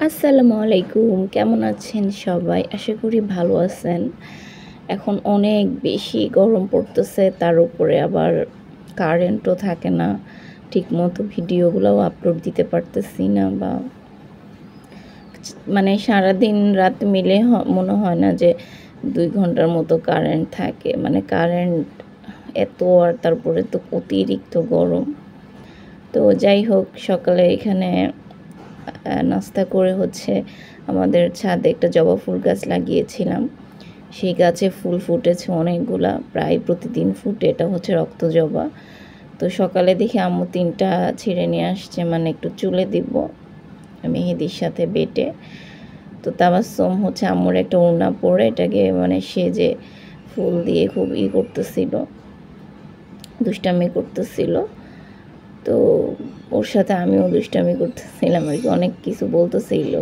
আসসালামু আলাইকুম, কেমন আছেন সবাই? আশা করি ভালো আছেন। এখন অনেক বেশি গরম পড়তেছে, তার উপরে আবার কারেন্টও থাকে না। ঠিকমতো ভিডিওগুলোও আপলোড দিতে পারতেছি না, বা মানে সারাদিন রাত মিলে মনে হয় না যে 2 ঘন্টার মতো কারেন্ট থাকে। মানে কারেন্ট এত, আর তারপরে তো অতিরিক্ত গরম। তো যাই হোক, সকালে এখানে নাস্তা করে আমাদের ছাদে একটা জবা ফুল গাছ লাগিয়েছিলাম। সেই গাছে ফুল ফুটেছে অনেকগুলা, প্রায় প্রতিদিন ফুটে। এটা হচ্ছে রক্ত জবা। তো সকালে দেখি আম্মু 3টা ছিঁড়ে নিয়ে আসছে, মানে একটু চুলে দিব মেহেদির সাথে বেটে। তো তাবাসসুম আম্মুর একটা ওড়না পরে এটাকে মানে সেজে ফুল দিয়ে খুব করতেছিল, দুষ্টামি করতেছিল। তো ওর সাথে আমিও দুষ্টামি করতেছিলাম আর কি, অনেক কিছু বলতেছিল।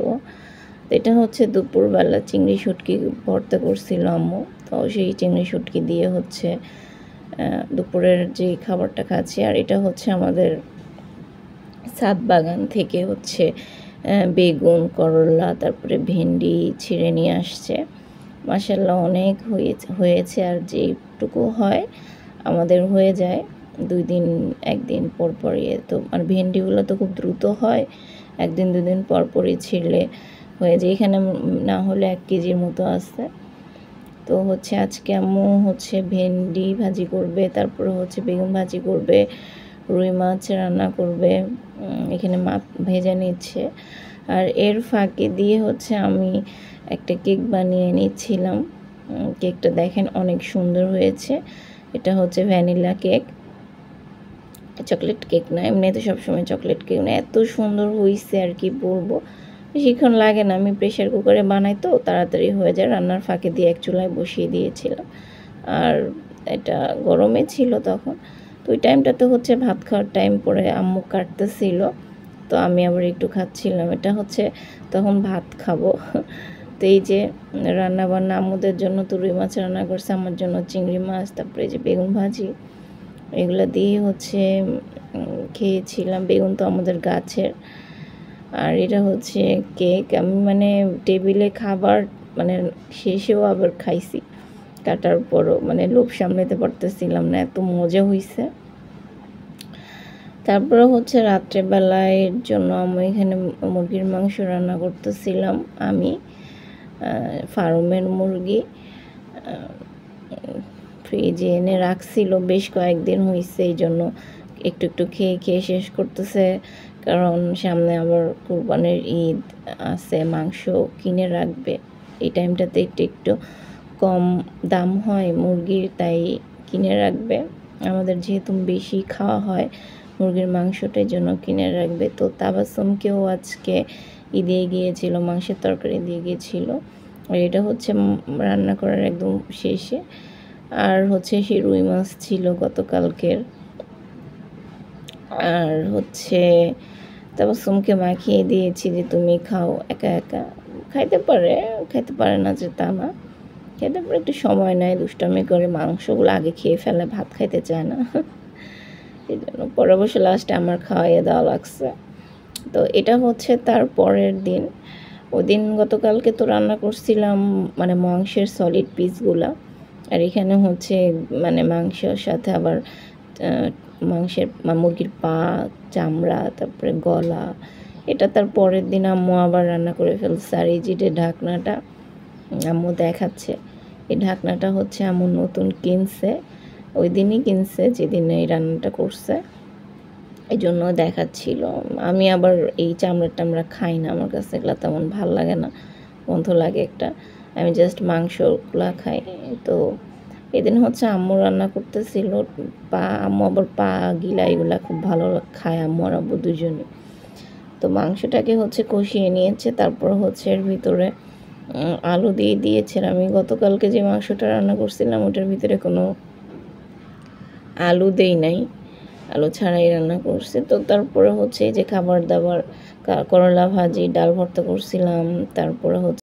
তো এটা দুপুরবেলা চিংড়ি শুটকি ভর্তা করছিল আম্মু। তো সেই চিংড়ি শুটকি দিয়ে দুপুরের যে খাবারটা খাচ্ছি। আর এটা আমাদের ছাদ বাগান থেকে বেগুন, করলা, তারপরে ভেন্ডি ছিঁড়ে নিয়ে আসছে। মাশাআল্লাহ অনেক হয়েছে। আর যেটুকু হয় আমাদের হয়ে যায় 2 দিন 1 দিন পর পরই। তো আর ভেন্ডিগুলো তো খুব দ্রুত হয়, 1 দিন 2 দিন পর পরই ছিঁড়লে হয়ে যায়। এখানে না হলে 1 কেজির মতো আছে। তো আজকে আম্মু ভেন্ডি ভাজি করবে, তারপরে বেগুন ভাজি করবে, রুই মাছ রান্না করবে। এখানে মাছ ভেজে নিচ্ছে। আর এর ফাঁকে দিয়ে আমি একটা কেক বানিয়ে নিচ্ছিলাম। কেকটা দেখেন অনেক সুন্দর হয়েছে। এটা ভ্যানিলা কেক, চকলেট কেক না। এমনিতে সবসময় চকলেট কেক না, এত সুন্দর হয়েছে আর কি বলবো। বেশিক্ষণ লাগে না, আমি প্রেশার কুকারে বানাই তো তাড়াতাড়ি হয়ে যায়। রান্নার ফাঁকে দিয়ে 1 চুলায় বসিয়ে দিয়েছিলাম, আর এটা গরমে ছিল তখন। তো ওই টাইমটাতে ভাত খাওয়ার টাইম পরে আম্মু কাটতেছিল, তো আমি আবার একটু খাচ্ছিলাম। এটা তখন ভাত খাবো। তো এই যে রান্না বান্না, আম্মুদের জন্য তো রুই মাছ রান্না করছে, আমার জন্য চিংড়ি মাছ, তারপরে এই যে বেগুন ভাজি, এগুলো দিয়ে খেয়েছিলাম। বেগুন তো আমাদের গাছের। আর এটা কেক। আমি মানে টেবিলে খাবার মানে শেষেও আবার খাইছি, কাটার পরও মানে লোভ সামলাতে পারতেছিলাম না, এত মজা হয়েছে। তারপরে রাত্রেবেলায় জন্য আমি এখানে মুরগির মাংস রান্না করতেছিলাম। আমি ফার্মের মুরগি ফ্রিজে এনে রাখছিল, বেশ কয়েকদিন হয়েছে, এই জন্য একটু একটু খেয়ে খেয়ে শেষ করতেছে। কারণ সামনে আবার কুরবানির ঈদ আছে, মাংস কিনে রাখবে। এই টাইমটাতে একটু একটু কম দাম হয় মুরগির, তাই কিনে রাখবে। আমাদের যেহেতু বেশি খাওয়া হয় মুরগির মাংসটার জন্য কিনে রাখবে। তো তাবাসসুমকেও আজকে দিয়ে গিয়েছিল, মাংসের তরকারি দিয়ে গিয়েছিল। আর এটা রান্না করার একদম শেষে। আর সেই রুই মাছ ছিল গতকালকের। আর তাবাসসুমকে মাখিয়ে দিয়েছি যে তুমি খাও। একা একা খাইতে পারে না যে তা না, খেতে পারে, একটু সময় নেয়, দুষ্টামি করে, মাংসগুলো আগে খেয়ে ফেলে, ভাত খাইতে চায় না। এই জন্য পরে অবশ্য লাস্টে আমার খাওয়াইয়ে দেওয়া লাগছে। তো এটা তার পরের দিন। ওই দিন গতকালকে তো রান্না করছিলাম মানে মাংসের সলিড পিসগুলা। আর এখানে মানে মাংসের সাথে আবার মাংসের মুরগির পা, চামড়া, তারপরে গলা। এটা তার পরের দিন আম্মু আবার রান্না করে ফেলছে। আর এই যে ঢাকনাটা আম্মু দেখাচ্ছে, এই ঢাকনাটা আম্মু নতুন কিনছে, ওই দিনই কিনছে যেদিন এই রান্নাটা করছে, এই জন্য দেখাচ্ছিল। আমি আবার এই চামড়া টামড়া খাই না, আমার কাছে এগুলো তেমন ভালো লাগে না, গন্ধ লাগে একটা। আমি জাস্ট মাংসগুলা খাই। তো এদিন আম্মু রান্না করতেছিল পা। আম্মু আবার পা, গিলা এগুলা খুব ভালো খায়, আম্মু আর আব্বু দুজনে। তো মাংসটাকে কষিয়ে নিয়েছে, তারপর এর ভিতরে আলু দিয়ে দিয়েছে। আমি গতকালকে যে মাংসটা রান্না করছিলাম ওটার ভিতরে কোনো আলু দেই নাই, আলু ছাড়াই রান্না করছে। তো তারপরে এই যে খাবার দাবার, করলা ভাজি, ডাল ভর্তা করছিলাম, তারপরে